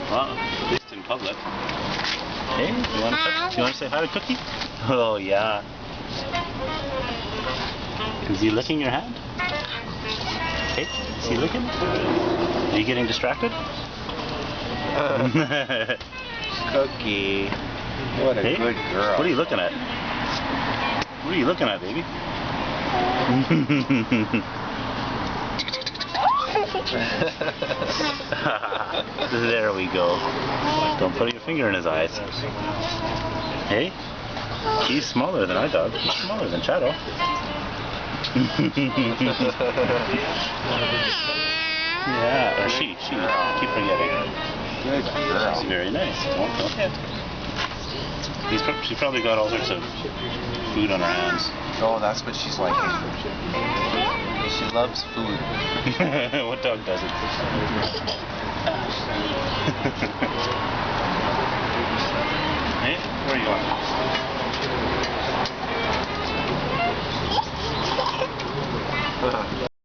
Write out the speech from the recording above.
Well, at least in public. Hey, you want to say hi to Cookie? Oh yeah. Is he licking your hand? Hey, is he licking? Are you getting distracted? Cookie. What a good girl. What are you looking at? What are you looking at, baby? There we go. Don't put your finger in his eyes. Hey? He's smaller than our dog. He's smaller than Shadow. Yeah, or she. I keep forgetting. Good girl. She's very nice. Don't hit. She's probably got all sorts of food on her hands. Oh, that's what she's liking. She loves food. What dog doesn't? Hey, where are you going?